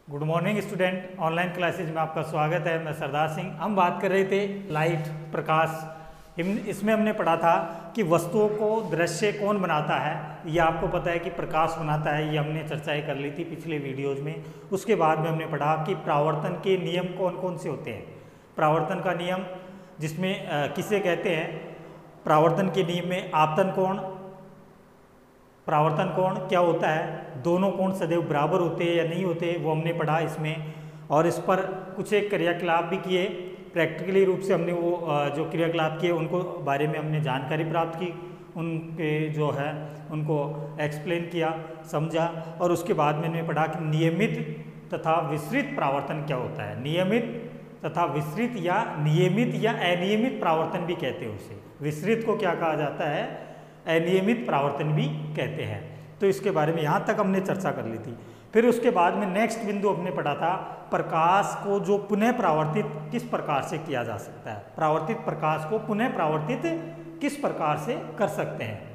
Good morning student, online classes में आपका स्वागत है। मैं सरदार सिंह। हम बात कर रहे थे लाइट, प्रकाश। इसमें हमने पढ़ा था कि वस्तुओं को दृश्य कौन बनाता है। ये आपको पता है कि प्रकाश बनाता है, ये हमने चर्चाएं कर ली थी पिछले वीडियोज़ में। उसके बाद में हमने पढ़ा कि परावर्तन के नियम कौन कौन से होते हैं। परावर्तन का नियम जिसमें किसे कहते हैं, परावर्तन के नियम में आपतन कोण, परावर्तन कोण क्या होता है, दोनों कोण सदैव बराबर होते हैं या नहीं होते, वो हमने पढ़ा इसमें। और इस पर कुछ एक क्रियाकलाप भी किए, प्रैक्टिकली रूप से हमने वो जो क्रियाकलाप किए उनको बारे में हमने जानकारी प्राप्त की, उनके जो है उनको एक्सप्लेन किया, समझा। और उसके बाद में हमने पढ़ा कि नियमित तथा विस्तृत परावर्तन क्या होता है। नियमित तथा विस्तृत या नियमित या अनियमित परावर्तन भी कहते हैं उसे। विस्तृत को क्या कहा जाता है, अनियमित परावर्तन भी कहते हैं। तो इसके बारे में यहाँ तक हमने चर्चा कर ली थी। फिर उसके बाद में नेक्स्ट बिंदु हमने पढ़ा था प्रकाश को जो पुनः परावर्तित किस प्रकार से किया जा सकता है। परावर्तित प्रकाश को पुनः परावर्तित किस प्रकार से कर सकते हैं।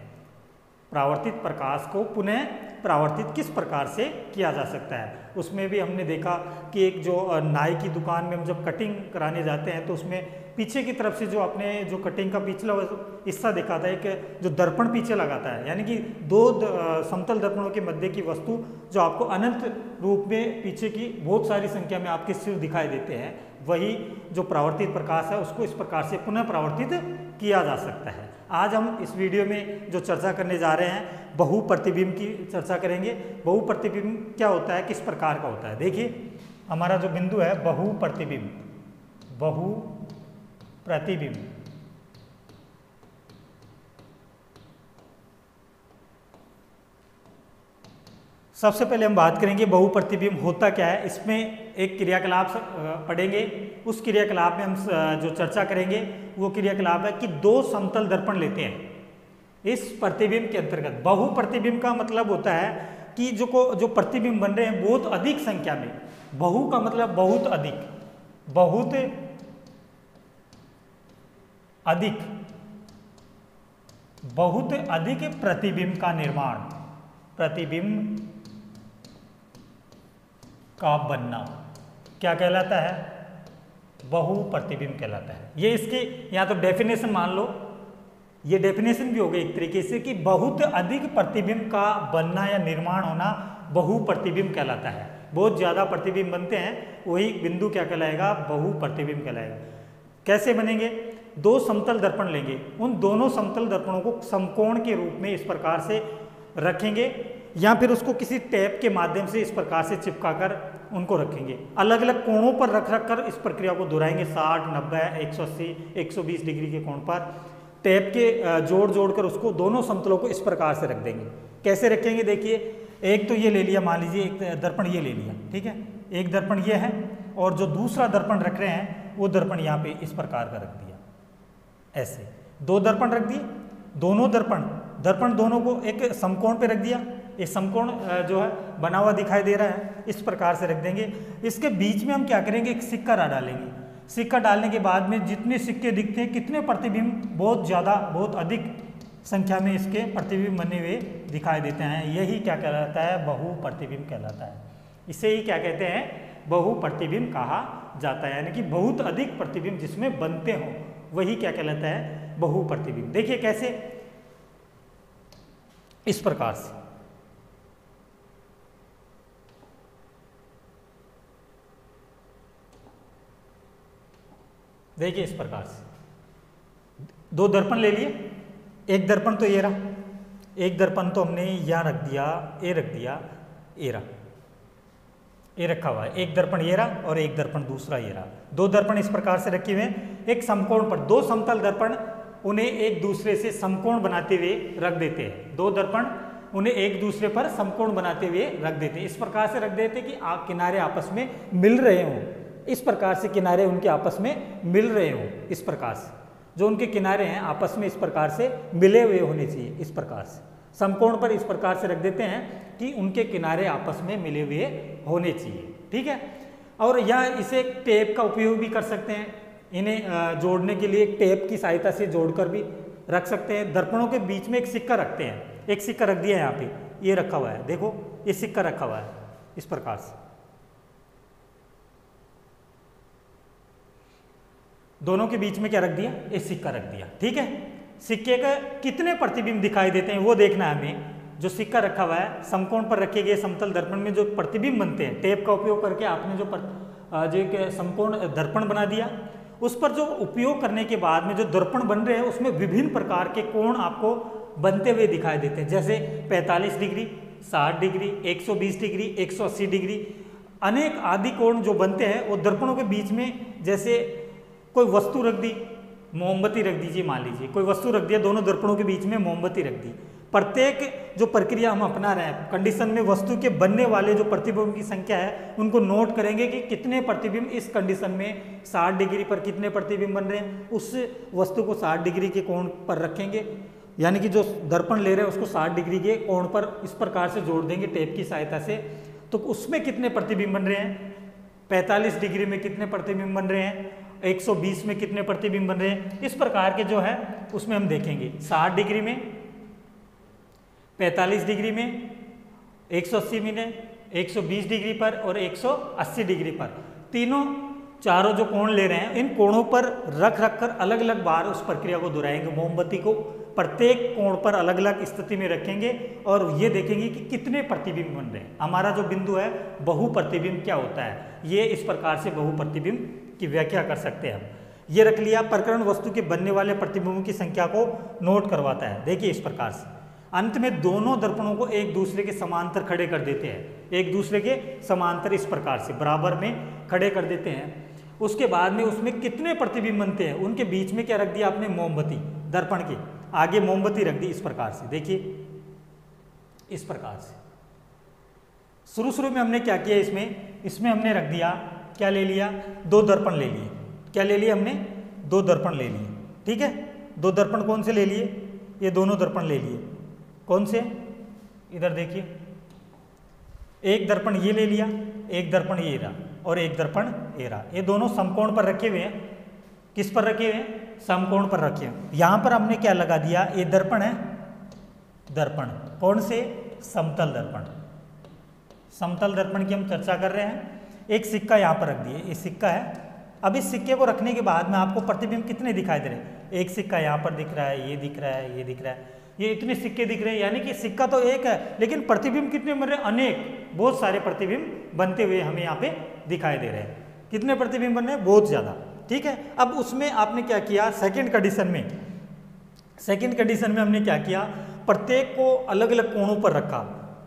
परावर्तित प्रकाश को पुनः परावर्तित किस प्रकार से किया जा सकता है। उसमें भी हमने देखा कि एक जो नाई की दुकान में हम जब कटिंग कराने जाते हैं तो उसमें पीछे की तरफ से जो अपने जो कटिंग का पिछला हिस्सा दिखाता है, एक जो दर्पण पीछे लगाता है, यानी कि दो समतल दर्पणों के मध्य की वस्तु जो आपको अनंत रूप में पीछे की बहुत सारी संख्या में आपके सिर दिखाई देते हैं, वही जो परावर्तित प्रकाश है उसको इस प्रकार से पुनः परावर्तित किया जा सकता है। आज हम इस वीडियो में जो चर्चा करने जा रहे हैं बहुप्रतिबिंब की चर्चा करेंगे। बहुप्रतिबिंब क्या होता है, किस प्रकार का होता है। देखिए हमारा जो बिंदु है बहुप्रतिबिंब, बहुप्रतिबिंब। सबसे पहले हम बात करेंगे बहुप्रतिबिंब होता क्या है। इसमें एक क्रियाकलाप पढ़ेंगे, उस क्रियाकलाप में हम जो चर्चा करेंगे वो क्रियाकलाप है कि दो समतल दर्पण लेते हैं इस प्रतिबिंब के अंतर्गत। बहुप्रतिबिंब का मतलब होता है कि जो प्रतिबिंब बन रहे हैं बहुत अधिक संख्या में। बहु का मतलब बहुत अधिक, बहुत अधिक, बहुत अधिक प्रतिबिंब का निर्माण, प्रतिबिंब का बनना क्या कहलाता है, बहुप्रतिबिंब कहलाता है। ये इसके या तो डेफिनेशन मान लो, ये डेफिनेशन भी हो गई एक तरीके से कि बहुत अधिक प्रतिबिंब का बनना या निर्माण होना बहुप्रतिबिंब कहलाता है। बहुत ज़्यादा प्रतिबिंब बनते हैं वही बिंदु क्या कहलाएगा, बहुप्रतिबिंब कहलाएगा। कैसे बनेंगे, दो समतल दर्पण लेंगे, उन दोनों समतल दर्पणों को समकोण के रूप में इस प्रकार से रखेंगे या फिर उसको किसी टेप के माध्यम से इस प्रकार से चिपका कर उनको रखेंगे। अलग अलग कोणों पर रख कर इस प्रक्रिया को दोहराएंगे। 60, 90, 180, 120 डिग्री के कोण पर टेप के जोड़ कर उसको दोनों समतलों को इस प्रकार से रख देंगे। कैसे रखेंगे, देखिए एक तो ये ले लिया, मान लीजिए एक दर्पण ये ले लिया, ठीक है। एक दर्पण ये है और जो दूसरा दर्पण रख रहे हैं वो दर्पण यहाँ पे इस प्रकार का रख दिया। ऐसे दो दर्पण रख दिए, दोनों दर्पण दोनों को एक समकोण पे रख दिया। ये समकोण जो है बना हुआ दिखाई दे रहा है, इस प्रकार से रख देंगे। इसके बीच में हम क्या करेंगे, एक सिक्का डालेंगे। सिक्का डालने के बाद में जितने सिक्के दिखते हैं, कितने प्रतिबिंब बहुत ज़्यादा, बहुत अधिक संख्या में इसके प्रतिबिंब बने हुए दिखाई देते हैं। यही क्या कहलाता है, बहुप्रतिबिंब कहलाता है। इसे ही क्या कहते हैं, बहुप्रतिबिंब कहा जाता है। यानी कि बहुत अधिक प्रतिबिंब जिसमें बनते हों वही क्या कहलाता है, बहुप्रतिबिंब। देखिए कैसे, इस प्रकार से देखिए, इस प्रकार से दो दर्पण ले लिए। एक दर्पण तो ये रहा, एक दर्पण तो हमने यहाँ रख दिया, ये रख दिया, ये रहा, ये रखा हुआ है। एक दर्पण ये रहा और एक दर्पण दूसरा ये रहा। दो दर्पण इस प्रकार से रखे हुए हैं एक समकोण पर। दो समतल दर्पण उन्हें एक दूसरे से समकोण बनाते हुए रख देते हैं। दो दर्पण उन्हें एक दूसरे पर समकोण बनाते हुए रख देते हैं। इस प्रकार से रख देते हैं कि आप किनारे आपस में मिल रहे हों। इस प्रकार से किनारे उनके आपस में मिल रहे हों। इस प्रकार से जो उनके किनारे हैं आपस में इस प्रकार से मिले हुए होने चाहिए। इस प्रकार से समकोण पर इस प्रकार से रख देते हैं कि उनके किनारे आपस में मिले हुए होने चाहिए, ठीक है। और या इसे टेप का उपयोग भी कर सकते हैं। इन्हें जोड़ने के लिए एक टेप की सहायता से जोड़कर भी रख सकते हैं। दर्पणों के बीच में एक सिक्का रखते हैं। एक सिक्का रख दिया है यहाँ पे, ये रखा हुआ है, देखो ये सिक्का रखा हुआ है इस प्रकार से। दोनों के बीच में क्या रख दिया, एक सिक्का रख दिया। ठीक है, सिक्के का कितने प्रतिबिंब दिखाई देते हैं वो देखना है हमें। जो सिक्का रखा हुआ है समकोण पर रखे गए समतल दर्पण में जो प्रतिबिंब बनते हैं, टेप का उपयोग करके आपने जो एक समकोण दर्पण बना दिया, उस पर जो उपयोग करने के बाद में जो दर्पण बन रहे हैं उसमें विभिन्न प्रकार के कोण आपको बनते हुए दिखाई देते हैं, जैसे 45 डिग्री, 60 डिग्री, 120 डिग्री, 180 डिग्री, अनेक आदि कोण जो बनते हैं वो दर्पणों के बीच में, जैसे कोई वस्तु रख दी, मोमबत्ती रख दीजिए, मान लीजिए कोई वस्तु रख दिया, दोनों दर्पणों के बीच में मोमबत्ती रख दी। प्रत्येक जो प्रक्रिया हम अपना रहे हैं कंडीशन में वस्तु के बनने वाले जो प्रतिबिंब की संख्या है उनको नोट करेंगे कि कितने प्रतिबिंब इस कंडीशन में 60 डिग्री पर कितने प्रतिबिंब बन रहे हैं, उस वस्तु को 60 डिग्री के कोण पर रखेंगे, यानी कि जो दर्पण ले रहे हैं उसको 60 डिग्री के कोण पर इस प्रकार से जोड़ देंगे टेप की सहायता से, तो उसमें कितने प्रतिबिंब बन रहे हैं, 45 डिग्री में कितने प्रतिबिंब बन रहे हैं, 120 में कितने प्रतिबिंब बन रहे हैं, इस प्रकार के जो है उसमें हम देखेंगे। 60 डिग्री में, 45 डिग्री में, 180 में, 120 डिग्री पर और 180 डिग्री पर, तीनों चारों जो कोण ले रहे हैं इन कोणों पर रख कर अलग अलग बार उस प्रक्रिया को दोहराएंगे। मोमबत्ती को प्रत्येक कोण पर अलग अलग स्थिति में रखेंगे और ये देखेंगे कि कितने प्रतिबिंब बन रहे हैं। हमारा जो बिंदु है बहु प्रतिबिंब क्या होता है, ये इस प्रकार से बहु प्रतिबिंब की व्याख्या कर सकते हैं हम। ये रख लिया, प्रकरण वस्तु के बनने वाले प्रतिबिंबों की संख्या को नोट करवाता है। देखिए इस प्रकार से अंत में दोनों दर्पणों को एक दूसरे के समांतर खड़े कर देते हैं, एक दूसरे के समांतर इस प्रकार से बराबर में खड़े कर देते हैं। उसके बाद में उसमें कितने प्रतिबिंब बनते हैं, उनके बीच में क्या रख दिया आपने, मोमबत्ती, दर्पण के आगे मोमबत्ती रख दी इस प्रकार से। देखिए इस प्रकार से शुरू में हमने क्या किया, इसमें हमने रख दिया, क्या ले लिया, 2 दर्पण ले लिए। क्या ले लिए हमने, 2 दर्पण ले लिए। ठीक है, 2 दर्पण कौन से ले लिए, ये दोनों दर्पण ले लिए। कौन से, इधर देखिए, एक दर्पण ये ले लिया, एक दर्पण ये रहा और एक दर्पण ये रहा। ये दोनों समकोण पर रखे हुए हैं। किस पर रखे हुए हैं, समकोण पर रखे हैं। यहाँ पर हमने क्या लगा दिया, ये दर्पण है, दर्पण कौन से, समतल दर्पण। समतल दर्पण की हम चर्चा कर रहे हैं। एक सिक्का यहाँ पर रख दिए, ये सिक्का है। अब इस सिक्के को रखने के बाद में आपको प्रतिबिंब कितने दिखाई दे रहे हैं, एक सिक्का यहाँ पर दिख रहा है, ये दिख रहा है, ये दिख रहा है, ये इतने सिक्के दिख रहे हैं, यानी कि सिक्का तो एक है लेकिन प्रतिबिंब कितने बन रहे हैं, अनेक, बहुत सारे प्रतिबिंब बनते हुए हमें यहाँ पे दिखाई दे रहे हैं। कितने प्रतिबिंब बन रहे हैं, बहुत ज़्यादा। ठीक है, अब उसमें आपने क्या किया, सेकंड कंडीशन में हमने क्या किया, प्रत्येक को अलग अलग कोणों पर रखा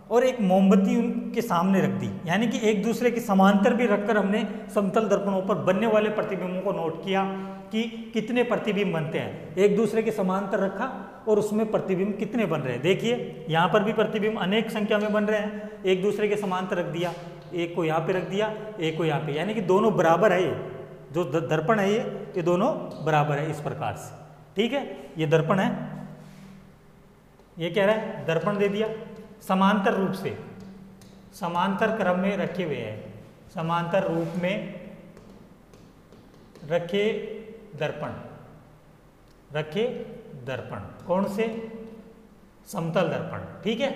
और एक मोमबत्ती उनके सामने रख दी, यानी कि एक दूसरे के समांतर भी रखकर हमने समतल दर्पणों पर बनने वाले प्रतिबिंबों को नोट किया कि कितने प्रतिबिंब बनते हैं। एक दूसरे के समांतर रखा और उसमें प्रतिबिंब कितने बन रहे हैं। देखिए यहाँ पर भी प्रतिबिंब अनेक संख्या में बन रहे हैं, एक दूसरे के समांतर रख दिया, एक को यहाँ पे रख दिया, एक को यहाँ पे, यानी कि दोनों बराबर है। ये जो दर्पण है ये दोनों बराबर है इस प्रकार से। ठीक है, ये दर्पण है, ये कह रहा है दर्पण दे दिया, समांतर रूप से, समांतर क्रम में रखे हुए हैं, समांतर रूप में रखे दर्पण, कौन से, समतल दर्पण। ठीक है,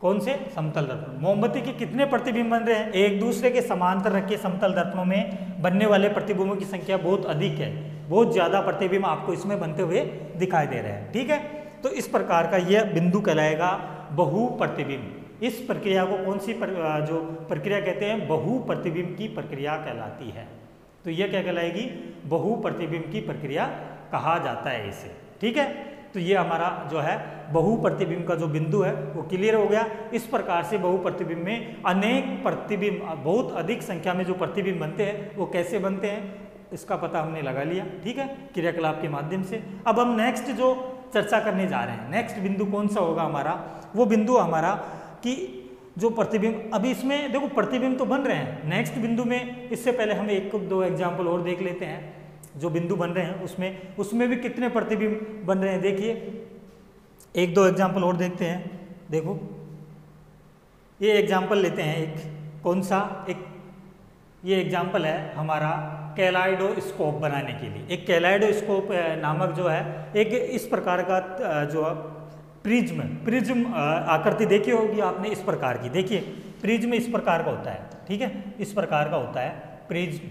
कौन से, समतल दर्पण। मोमबत्ती के कितने प्रतिबिंब बन रहे हैं, एक दूसरे के समांतर रखे समतल दर्पणों में बनने वाले प्रतिबिंबों की संख्या बहुत अधिक है, बहुत ज्यादा प्रतिबिंब आपको इसमें बनते हुए दिखाई दे रहे हैं। ठीक है, तो इस प्रकार का यह बिंदु कहलाएगा बहु प्रतिबिंब। इस प्रक्रिया को कौन सी जो प्रक्रिया कहते हैं, बहु प्रतिबिंब की प्रक्रिया कहलाती है। तो यह क्या कहलाएगी, बहु प्रतिबिंब की प्रक्रिया कहा जाता है इसे। ठीक है, तो ये हमारा जो है बहु प्रतिबिंब का जो बिंदु है वो क्लियर हो गया। इस प्रकार से बहु प्रतिबिंब में अनेक प्रतिबिंब, बहुत अधिक संख्या में जो प्रतिबिंब बनते हैं वो कैसे बनते हैं इसका पता हमने लगा लिया। ठीक है, क्रियाकलाप के माध्यम से। अब हम नेक्स्ट जो चर्चा करने जा रहे हैं, नेक्स्ट बिंदु कौन सा होगा हमारा, वो बिंदु हमारा कि जो प्रतिबिंब, अभी इसमें देखो प्रतिबिंब तो बन रहे हैं, नेक्स्ट बिंदु में इससे पहले हम 1-2 एग्जाम्पल और देख लेते हैं जो बिंदु बन रहे हैं उसमें भी कितने प्रतिबिंब बन रहे हैं। देखिए 1-2 एग्जाम्पल और देखते हैं। देखो ये एग्जाम्पल लेते हैं, एक कौन सा, एक ये एग्जाम्पल है हमारा कैलाइडोस्कोप बनाने के लिए। एक कैलाइडोस्कोप नामक जो है एक इस प्रकार का जो प्रिज्म आकृति देखी होगी आपने इस प्रकार की। देखिए प्रिज्म इस प्रकार का होता है, ठीक है, इस प्रकार का होता है प्रिज्म।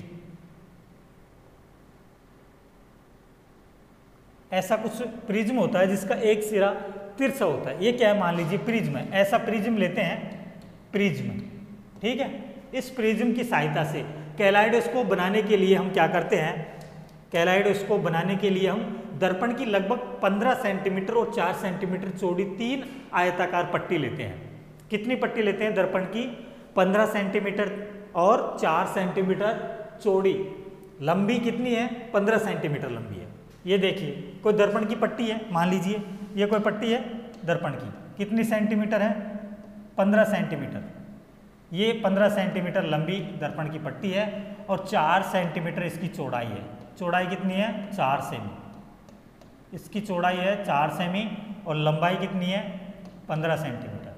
ऐसा कुछ प्रिज्म होता है जिसका एक सिरा तिरछा होता है, ये क्या है मान लीजिए प्रिज्म है, ऐसा प्रिज्म लेते हैं प्रिज्म, ठीक है। इस प्रिज्म की सहायता से कैलाइडोस्कोप बनाने के लिए हम क्या करते हैं, कैलाइडोस्कोप बनाने के लिए हम दर्पण की लगभग 15 सेंटीमीटर और 4 सेंटीमीटर चौड़ी 3 आयताकार पट्टी लेते हैं। कितनी पट्टी लेते हैं दर्पण की, 15 सेंटीमीटर और 4 सेंटीमीटर चौड़ी, लंबी कितनी है 15 सेंटीमीटर लंबी है। ये देखिए कोई दर्पण की पट्टी है, मान लीजिए ये कोई पट्टी है दर्पण की, कितनी सेंटीमीटर है 15 सेंटीमीटर, ये 15 सेंटीमीटर लंबी दर्पण की पट्टी है और 4 सेंटीमीटर इसकी चौड़ाई है। चौड़ाई कितनी है 4 सेमी, इसकी चौड़ाई है 4 सेमी और लंबाई कितनी है 15 सेंटीमीटर,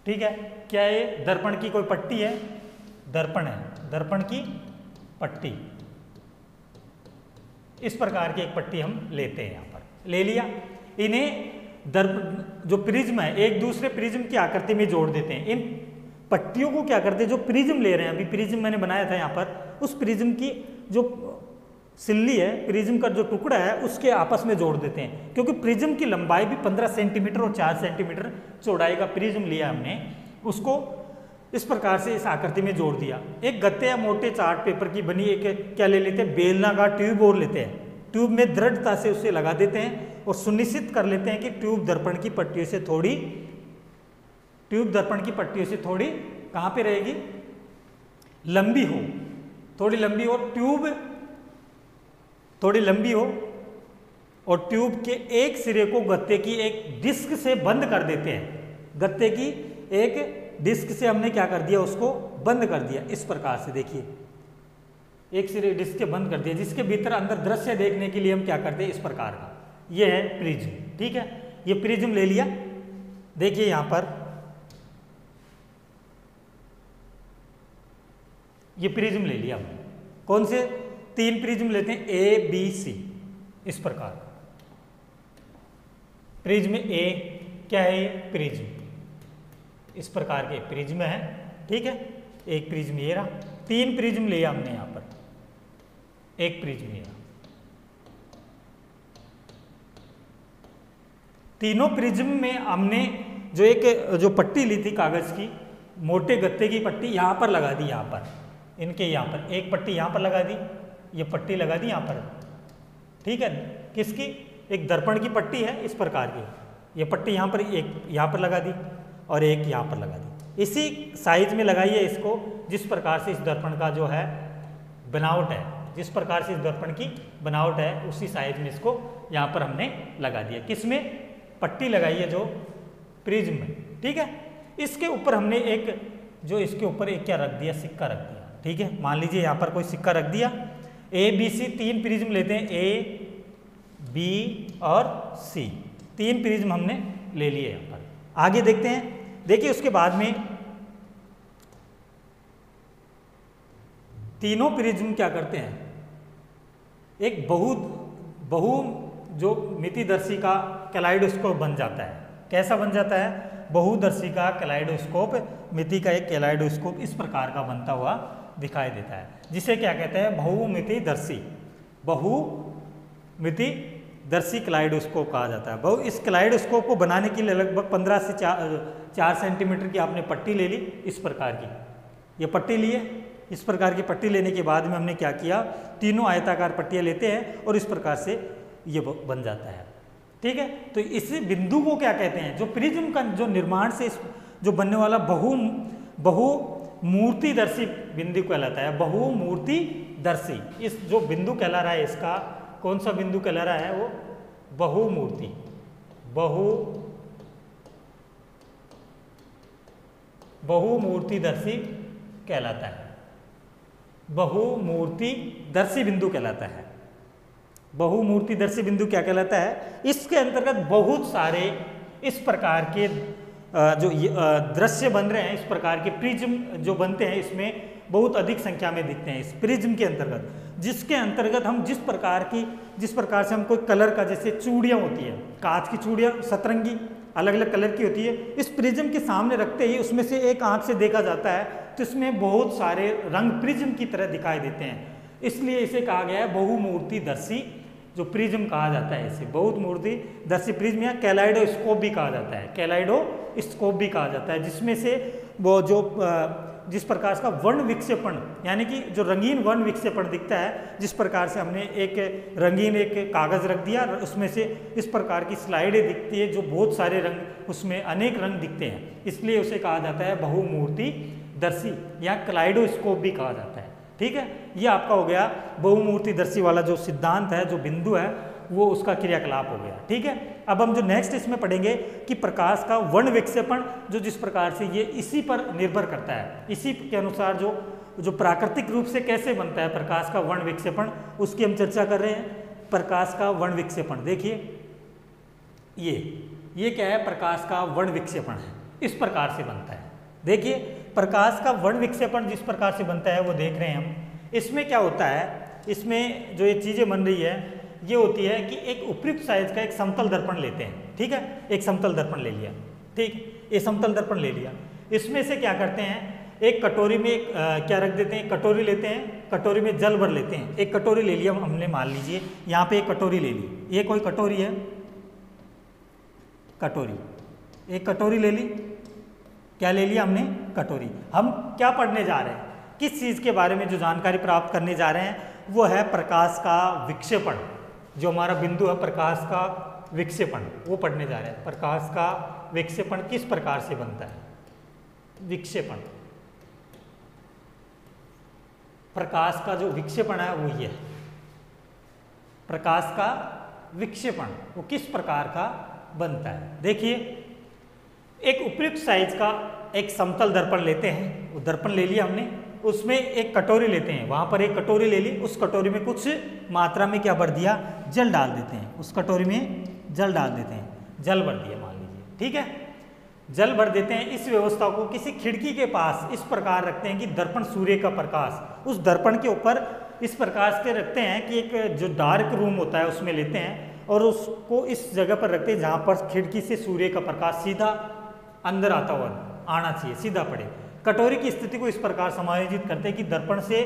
ठीक है। क्या ये दर्पण की कोई पट्टी है, दर्पण है, दर्पण की पट्टी, इस प्रकार की एक पट्टी हम लेते हैं, यहाँ पर ले लिया। इन्हें दर्पण जो प्रिज्म है एक दूसरे प्रिज्म की आकृति में जोड़ देते हैं। इन पट्टियों को क्या करते हैं, जो प्रिज्म ले रहे हैं, अभी प्रिज्म मैंने बनाया था यहाँ पर, उस प्रिज्म की जो सिल्ली है, प्रिज्म का जो टुकड़ा है उसके आपस में जोड़ देते हैं, क्योंकि प्रिज्म की लंबाई भी 15 सेंटीमीटर और 4 सेंटीमीटर चौड़ाई का प्रिज्म लिया हमने, उसको इस प्रकार से इस आकृति में जोड़ दिया। एक गत्ते या मोटे चार्ट पेपर की बनी एक क्या ले लेते हैं, बेलनाकार ट्यूब और लेते हैं, ट्यूब में दृढ़ता से उसे लगा देते हैं और सुनिश्चित कर लेते हैं कि ट्यूब दर्पण की पट्टियों से थोड़ी, ट्यूब दर्पण की पट्टियों से थोड़ी कहाँ पे रहेगी, लंबी हो, थोड़ी लंबी हो, ट्यूब थोड़ी लंबी हो और ट्यूब के एक सिरे को गत्ते की एक डिस्क से बंद कर देते हैं। गत्ते की एक डिस्क से हमने क्या कर दिया, उसको बंद कर दिया इस प्रकार से, देखिए एक सिरे डिस्क के बंद कर दिया, जिसके भीतर अंदर दृश्य देखने के लिए हम क्या करते हैं इस प्रकार का, ये है प्रिज्म, ठीक है। ये प्रिज्म ले लिया, देखिए यहां पर ये प्रिज्म ले लिया हमने, कौन से 3 प्रिज्म लेते हैं, ए बी सी, इस प्रकार प्रिज्म ए क्या है, ये प्रिज्म, इस प्रकार के प्रिज्म है, ठीक है। एक प्रिज्म ये रहा, 3 प्रिज्म लिया हमने यहां पर, एक प्रिज्म ये रहा, तीनों प्रिज्म में हमने जो एक जो पट्टी ली थी कागज की, मोटे गत्ते की पट्टी यहां पर लगा दी, यहां पर इनके यहां पर एक पट्टी यहां पर लगा दी, ये पट्टी लगा दी यहां पर, ठीक है। किसकी, एक दर्पण की पट्टी है इस प्रकार की, ये पट्टी यहां पर, एक यहां पर लगा दी और एक यहां पर लगा दी, इसी साइज में लगाइए इसको जिस प्रकार से इस दर्पण का जो है बनावट है, जिस प्रकार से इस दर्पण की बनावट है उसी साइज में इसको यहां पर हमने लगा दिया, किसमें, पट्टी लगाई है जो प्रिज्म में, ठीक है। इसके ऊपर हमने एक जो इसके ऊपर एक क्या रख दिया, सिक्का रख दिया, ठीक है। मान लीजिए यहां पर कोई सिक्का रख दिया, ए बी सी 3 प्रिज्म लेते हैं, ए बी और सी, 3 प्रिज्म हमने ले लिए यहां पर। आगे देखते हैं, देखिए उसके बाद में तीनों प्रिज्म क्या करते हैं, एक बहु जो मितिदर्शी का कैलाइडोस्कोप बन जाता है। कैसा बन जाता है, बहुदर्शी का कैलाइडोस्कोप, मिति का एक कैलाइडोस्कोप इस प्रकार का बनता हुआ दिखाई देता है, जिसे क्या कहते हैं, बहुमितिदर्शी, बहुमितिदर्शी कैलाइडोस्कोप कहा जाता है। इस कैलाइडोस्कोप को बनाने के लिए लगभग 15 से 4 सेंटीमीटर की आपने पट्टी ले ली, इस प्रकार की ये पट्टी लिए, इस प्रकार की पट्टी लेने के बाद में हमने क्या किया, तीनों आयताकार पट्टियाँ लेते हैं और इस प्रकार से ये बन जाता है, ठीक है। तो इस बिंदु को क्या कहते हैं, जो प्रिज्म का जो निर्माण से जो बनने वाला बहुमूर्तिदर्शी बिंदु कहलाता है, बहुमूर्तिदर्शी। इस जो बिंदु कहला रहा है, इसका कौन सा बिंदु कहला रहा है, वो बहुमूर्तिदर्शी कहलाता है, बहुमूर्तिदर्शी बिंदु कहलाता है। बहुमूर्तिदर्शी बिंदु क्या कहलाता है, इसके अंतर्गत बहुत सारे इस प्रकार के जो दृश्य बन रहे हैं, इस प्रकार के प्रिज्म जो बनते हैं, इसमें बहुत अधिक संख्या में दिखते हैं इस प्रिज्म के अंतर्गत, जिसके अंतर्गत हम जिस प्रकार से हम कोई कलर का, जैसे चूड़ियाँ होती है, कांच की चूड़ियाँ सतरंगी अलग अलग कलर की होती है, इस प्रिज्म के सामने रखते ही उसमें से एक आंख से देखा जाता है तो इसमें बहुत सारे रंग प्रिज्म की तरह दिखाई देते हैं। इसलिए इसे कहा गया है बहुमूर्तिदर्शी जो प्रिज्म कहा जाता है। इसे बहुमूर्तिदर्शी प्रिज्म या कैलाइडोस्कोप भी कहा जाता है, कैलाइडोस्कोप भी कहा जाता है, जिसमें से वो जो जिस प्रकार का वर्ण विक्षेपण यानी कि जो रंगीन वर्ण विक्षेपण दिखता है, जिस प्रकार से हमने एक रंगीन एक कागज़ रख दिया, उसमें से इस प्रकार की स्लाइडें दिखती है जो बहुत सारे रंग, उसमें अनेक रंग दिखते हैं, इसलिए उसे कहा जाता है बहुमूर्तिदर्शी या कैलाइडोस्कोप भी कहा जाता है। ठीक है, ये आपका हो गया बहुमूर्तिदर्शी वाला जो सिद्धांत है, जो बिंदु है, वो उसका क्रियाकलाप हो गया। ठीक है, अब हम जो नेक्स्ट इसमें पढ़ेंगे कि प्रकाश का वर्ण विक्षेपण जो जिस प्रकार से ये इसी पर निर्भर करता है, इसी के अनुसार जो प्राकृतिक रूप से कैसे बनता है प्रकाश का वर्ण विक्षेपण, उसकी हम चर्चा कर रहे हैं। प्रकाश का वर्ण विक्षेपण देखिए, ये क्या है, प्रकाश का वर्ण विक्षेपण है, इस प्रकार से बनता है। देखिए प्रकाश का वर्ण विक्षेपण जिस प्रकार से बनता है वो देख रहे हैं हम। इसमें क्या होता है, इसमें जो ये चीज़ें बन रही है ये होती है कि एक उपयुक्त साइज का एक समतल दर्पण लेते हैं। ठीक है, एक समतल दर्पण ले लिया, ठीक, ये समतल दर्पण ले लिया। इसमें से क्या करते हैं, एक कटोरी में क्या रख देते हैं, कटोरी लेते हैं, कटोरी में जल भर लेते हैं। एक कटोरी ले लिया हमने, मान लीजिए यहाँ पे एक कटोरी ले ली, ये कोई कटोरी है, कटोरी, एक कटोरी ले ली, क्या ले लिया हमने, कटोरी। हम क्या पढ़ने जा रहे हैं, किस चीज़ के बारे में जो जानकारी प्राप्त करने जा रहे हैं वो है प्रकाश का विक्षेपण। जो हमारा बिंदु है प्रकाश का विक्षेपण, वो पढ़ने जा रहे हैं। प्रकाश का विक्षेपण किस प्रकार से बनता है, विक्षेपण, प्रकाश का जो विक्षेपण है वो ये है, प्रकाश का विक्षेपण वो किस प्रकार का बनता है। देखिए एक उपयुक्त साइज का एक समतल दर्पण लेते हैं, वो दर्पण ले लिया हमने, उसमें एक कटोरी लेते हैं, वहाँ पर एक कटोरी ले ली, उस कटोरी में कुछ मात्रा में क्या भर दिया, जल डाल देते हैं, उस कटोरी में जल डाल देते हैं, जल भर दिया मान लीजिए। ठीक है, जल भर देते हैं। इस व्यवस्था को किसी खिड़की के पास इस प्रकार रखते हैं कि दर्पण सूर्य का प्रकाश उस दर्पण के ऊपर इस प्रकार से रखते हैं कि एक जो डार्क रूम होता है उसमें लेते हैं और उसको इस जगह पर रखते हैं जहाँ पर खिड़की से सूर्य का प्रकाश सीधा अंदर आता हुआ आना चाहिए, सीधा पड़े। कटोरी की स्थिति को इस प्रकार समायोजित करते हैं कि दर्पण से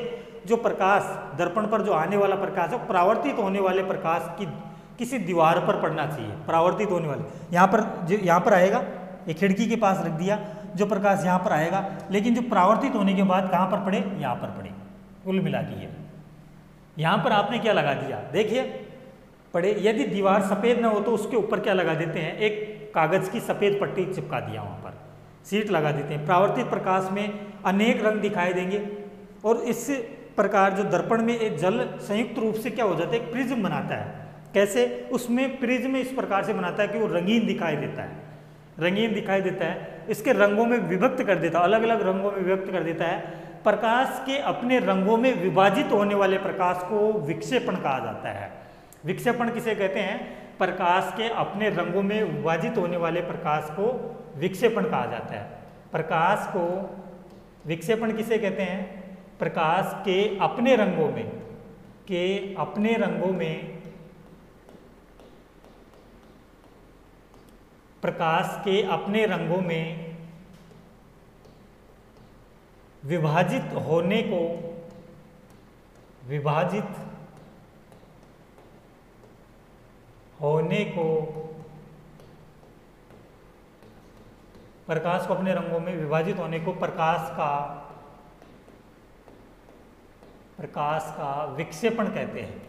जो प्रकाश, दर्पण पर जो आने वाला प्रकाश है परावर्तित होने वाले प्रकाश की किसी दीवार पर पड़ना चाहिए, परावर्तित होने वाले यहाँ पर आएगा, एक खिड़की के पास रख दिया, जो प्रकाश यहाँ पर आएगा, लेकिन जो परावर्तित होने के बाद कहाँ पर पड़े, यहाँ पर पड़े। कुल मिला के यहाँ पर आपने क्या लगा दिया, देखिए पड़े। यदि दीवार सफ़ेद ना हो तो उसके ऊपर क्या लगा देते हैं, एक कागज़ की सफ़ेद पट्टी चिपका दिया, वहाँ पर सीट लगा देते हैं। परावर्तित प्रकाश में अनेक रंग दिखाई देंगे और इस प्रकार जो दर्पण में एक जल संयुक्त रूप से क्या हो जाता है, एक प्रिज्म बनाता है। कैसे, उसमें प्रिज्म इस प्रकार से बनाता है कि वो रंगीन दिखाई देता है, रंगीन दिखाई देता है, इसके रंगों में विभक्त कर देता है, अलग अलग रंगों में विभक्त कर देता है। प्रकाश के अपने रंगों में विभाजित होने वाले प्रकाश को विक्षेपण कहा जाता है। विक्षेपण किसे कहते हैं, प्रकाश के अपने रंगों में विभाजित होने वाले प्रकाश को विक्षेपण कहा जाता है। प्रकाश को विक्षेपण किसे कहते हैं, प्रकाश के अपने रंगों में, प्रकाश के अपने रंगों में विभाजित होने को प्रकाश को अपने रंगों में विभाजित होने को प्रकाश का विक्षेपण कहते हैं।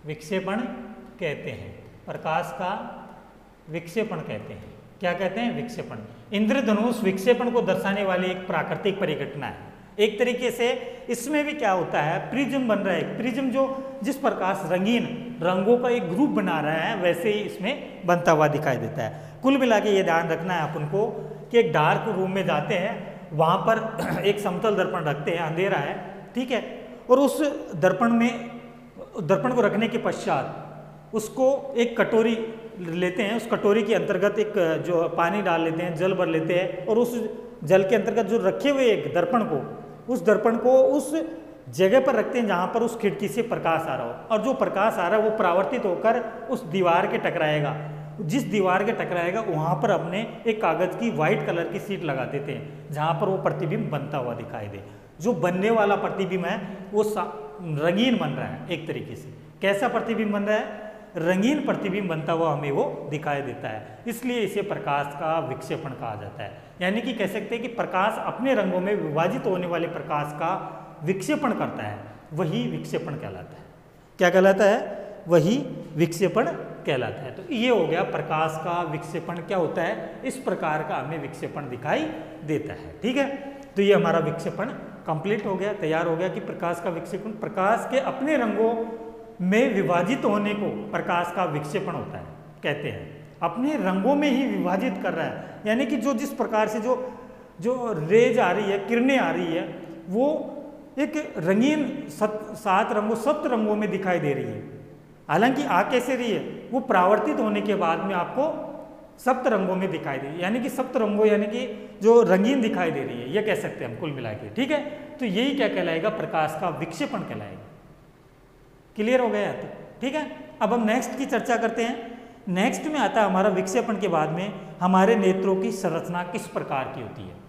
विक्षेपण कहते हैं, प्रकाश का विक्षेपण कहते हैं। क्या कहते हैं, विक्षेपण। इंद्रधनुष विक्षेपण को दर्शाने वाली एक प्राकृतिक परिघटना है। एक तरीके से इसमें भी क्या होता है, प्रिज्म बन रहा है। प्रिज्म जो जिस प्रकाश रंगीन रंगों का एक ग्रुप बना रहा है वैसे ही इसमें बनता हुआ दिखाई देता है। कुल मिला के ये ध्यान रखना है अपन को कि एक डार्क रूम में जाते हैं, वहाँ पर एक समतल दर्पण रखते हैं, अंधेरा है, ठीक है, और उस दर्पण को रखने के पश्चात उसको एक कटोरी लेते हैं, उस कटोरी के अंतर्गत एक जो पानी डाल लेते हैं, जल भर लेते हैं और उस जल के अंतर्गत जो रखे हुए एक दर्पण को, उस दर्पण को उस जगह पर रखते हैं जहाँ पर उस खिड़की से प्रकाश आ रहा हो, और जो प्रकाश आ रहा है वो परावर्तित होकर उस दीवार के टकराएगा जिस दीवार के टकराएगा वहाँ पर अपने एक कागज़ की वाइट कलर की शीट लगा देते हैं जहाँ पर वो प्रतिबिंब बनता हुआ दिखाई दे। जो बनने वाला प्रतिबिंब है वो रंगीन बन रहा है एक तरीके से। कैसा प्रतिबिंब बन रहा है? रंगीन प्रतिबिंब बनता हुआ हमें वो दिखाई देता है, इसलिए इसे प्रकाश का विक्षेपण कहा जाता है। यानी कि कह सकते हैं कि प्रकाश अपने रंगों में विभाजित होने वाले प्रकाश का विक्षेपण करता है, वही विक्षेपण कहलाता है। क्या कहलाता है? वही विक्षेपण कहलाता है। तो ये हो गया प्रकाश का विक्षेपण क्या होता है, इस प्रकार का हमें विक्षेपण दिखाई देता है। ठीक है, तो ये हमारा विक्षेपण कंप्लीट हो गया, तैयार हो गया कि प्रकाश का विक्षेपण, प्रकाश के अपने रंगों में विभाजित होने को प्रकाश का विक्षेपण होता है कहते हैं। अपने रंगों में ही विभाजित कर रहा है, यानी कि जो जिस प्रकार से जो रेज आ रही है, किरणें आ रही है, वो एक रंगीन 7 रंगों 7 रंगों में दिखाई दे रही है। हालांकि आ कैसे रही है, वो परावर्तित होने के बाद में आपको 7 रंगों में दिखाई दे रही है, यानी कि 7 रंगों यानी कि जो रंगीन दिखाई दे रही है, ये कह सकते हैं हम कुल मिला के। ठीक है, तो यही क्या कहलाएगा, प्रकाश का विक्षेपण कहलाएगा। क्लियर हो गया? तो ठीक है, अब हम नेक्स्ट की चर्चा करते हैं। नेक्स्ट में आता है हमारा विक्षेपण के बाद में हमारे नेत्रों की संरचना किस प्रकार की होती है।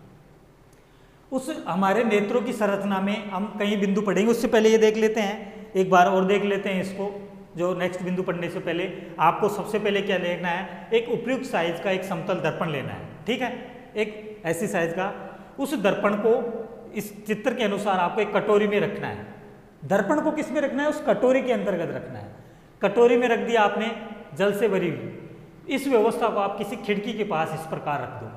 उस हमारे नेत्रों की संरचना में हम कई बिंदु पढ़ेंगे, उससे पहले ये देख लेते हैं, एक बार और देख लेते हैं इसको। जो नेक्स्ट बिंदु पढ़ने से पहले आपको सबसे पहले क्या लेना है, एक उपयुक्त साइज का एक समतल दर्पण लेना है। ठीक है, एक ऐसी साइज का, उस दर्पण को इस चित्र के अनुसार आपको एक कटोरी में रखना है। दर्पण को किस में रखना है? उस कटोरी के अंतर्गत रखना है। कटोरी में रख दिया आपने जल से भरी हुई। इस व्यवस्था को आप किसी खिड़की के पास इस प्रकार रख दो।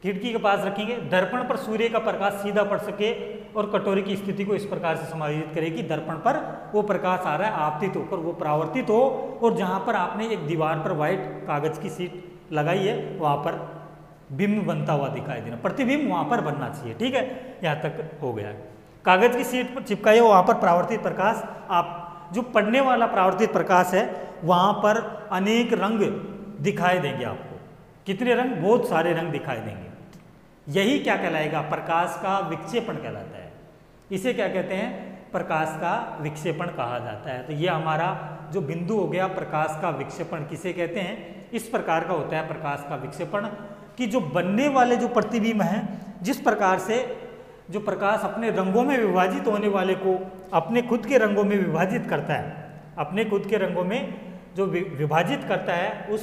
खिड़की के पास रखेंगे, दर्पण पर सूर्य का प्रकाश सीधा पड़ सके और कटोरी की स्थिति को इस प्रकार से समायोजित करे कि दर्पण पर वो प्रकाश आ रहा है, आपतित होकर वो परावर्तित हो, और जहाँ पर आपने एक दीवार पर व्हाइट कागज की शीट लगाई है वहाँ पर बिंब बनता हुआ दिखाई देना, प्रतिबिंब वहाँ पर बनना चाहिए। ठीक है, यहाँ तक हो गया। कागज की शीट पर चिपकाइए, वहाँ पर परावर्तित प्रकाश, आप जो पढ़ने वाला परावर्तित प्रकाश है वहाँ पर अनेक रंग दिखाई देंगे आपको। कितने रंग? बहुत सारे रंग दिखाई देंगे। यही क्या कहलाएगा, प्रकाश का विक्षेपण कहलाता है। इसे क्या कहते हैं, प्रकाश का विक्षेपण कहा जाता है। तो ये हमारा जो बिंदु हो गया प्रकाश का विक्षेपण, किसे कहते हैं, इस प्रकार का होता है प्रकाश का विक्षेपण, कि जो बनने वाले जो प्रतिबिंब हैं, जिस प्रकार से जो प्रकाश अपने रंगों में विभाजित होने वाले को अपने खुद के रंगों में विभाजित करता है, अपने खुद के रंगों में जो विभाजित करता है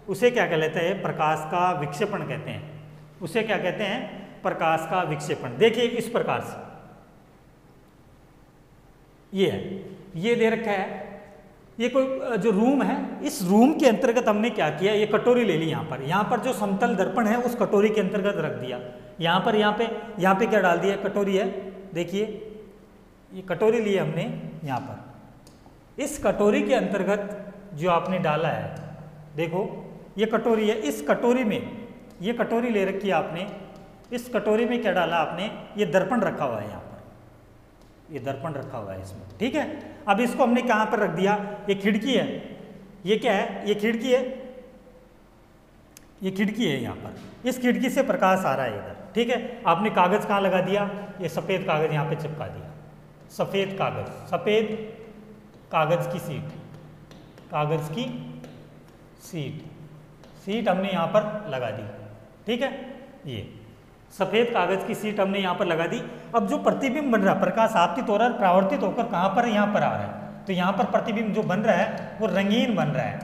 उसे क्या कहलाता है, प्रकाश का विक्षेपण कहते हैं। उसे क्या कहते हैं, प्रकाश का विक्षेपण। देखिए इस प्रकार से ये है, ये दे रखा है, ये कोई जो रूम है, इस रूम के अंतर्गत हमने क्या किया, ये कटोरी ले ली। यहाँ पर जो समतल दर्पण है उस कटोरी के अंतर्गत रख दिया। यहाँ पे क्या डाल दिया, कटोरी है। देखिए ये कटोरी ली हमने, यहाँ पर इस कटोरी के अंतर्गत जो आपने डाला है, देखो ये कटोरी है, इस कटोरी में ये कटोरी ले रखी है आपने, इस कटोरी में क्या डाला आपने, ये दर्पण रखा हुआ है, यहाँ पर ये दर्पण रखा हुआ है इसमें। ठीक है, अब इसको हमने कहाँ पर रख दिया, ये खिड़की है, ये क्या है, ये खिड़की है, ये खिड़की है। यहाँ पर इस खिड़की से प्रकाश आ रहा है इधर। ठीक है, आपने कागज कहाँ लगा दिया, ये सफ़ेद कागज यहाँ पे चिपका दिया, सफ़ेद कागज की शीट, कागज की शीट हमने यहाँ पर लगा दी। ठीक है, ये सफ़ेद कागज की शीट हमने यहाँ पर लगा दी। अब जो प्रतिबिंब बन रहा है, प्रकाश आपतित हो रहा है, परावर्तित होकर कहाँ पर, यहाँ पर आ रहा है। तो यहाँ पर प्रतिबिंब जो बन रहा है वो रंगीन बन रहा है,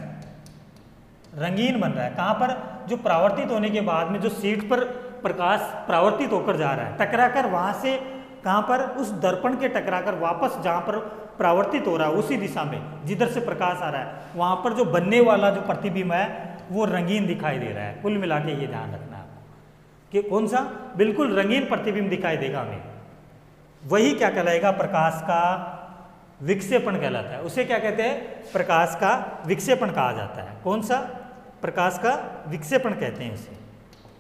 रंगीन बन रहा है। कहाँ पर, जो परावर्तित होने के बाद में जो शीट पर प्रकाश परावर्तित होकर जा रहा है, टकराकर वहाँ से कहाँ पर, उस दर्पण के टकराकर वापस जहाँ पर परावर्तित हो रहा है उसी दिशा में जिधर से प्रकाश आ रहा है, वहाँ पर जो बनने वाला जो प्रतिबिंब है वो रंगीन दिखाई दे रहा है। कुल मिला के ये ध्यान रखना है आपको कि कौन सा, बिल्कुल रंगीन प्रतिबिंब दिखाई देगा हमें। वही क्या कहलाएगा, प्रकाश का विक्षेपण कहलाता है। उसे क्या कहते हैं, प्रकाश का विक्षेपण कहा जाता है। कौन सा, प्रकाश का विक्षेपण कहते हैं उसे।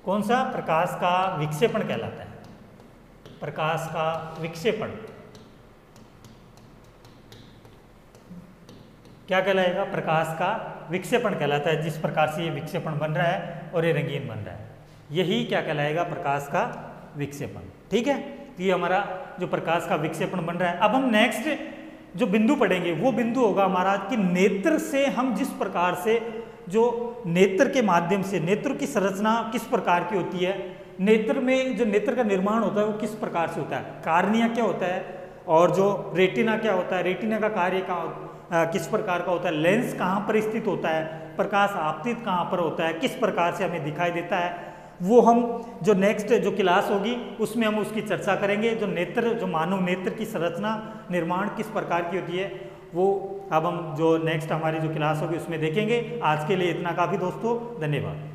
कौन सा, प्रकाश का विक्षेपण कहलाता है, प्रकाश का विक्षेपण क्या कहलाएगा, प्रकाश का विक्षेपण कहलाता है। जिस प्रकार से ये विक्षेपण बन रहा है और ये रंगीन बन रहा है, यही क्या कहलाएगा, प्रकाश का विक्षेपण। ठीक है, तो ये हमारा जो प्रकाश का विक्षेपण बन रहा है। अब हम नेक्स्ट जो बिंदु पढ़ेंगे वो बिंदु होगा हमारा कि नेत्र से हम जिस प्रकार से जो नेत्र के माध्यम से नेत्र की संरचना किस प्रकार की होती है, नेत्र में जो नेत्र का निर्माण होता है वो किस प्रकार से होता है, कार्निया क्या होता है और जो रेटिना क्या होता है, रेटिना का कार्य किस प्रकार का होता है, लेंस कहाँ पर स्थित होता है, प्रकाश आपतित कहाँ पर होता है, किस प्रकार से हमें दिखाई देता है, वो हम जो नेक्स्ट जो क्लास होगी उसमें हम उसकी चर्चा करेंगे। जो नेत्र जो मानव नेत्र की संरचना निर्माण किस प्रकार की होती है वो अब हम जो नेक्स्ट हमारी जो क्लास होगी उसमें देखेंगे। आज के लिए इतना काफ़ी दोस्तों, धन्यवाद।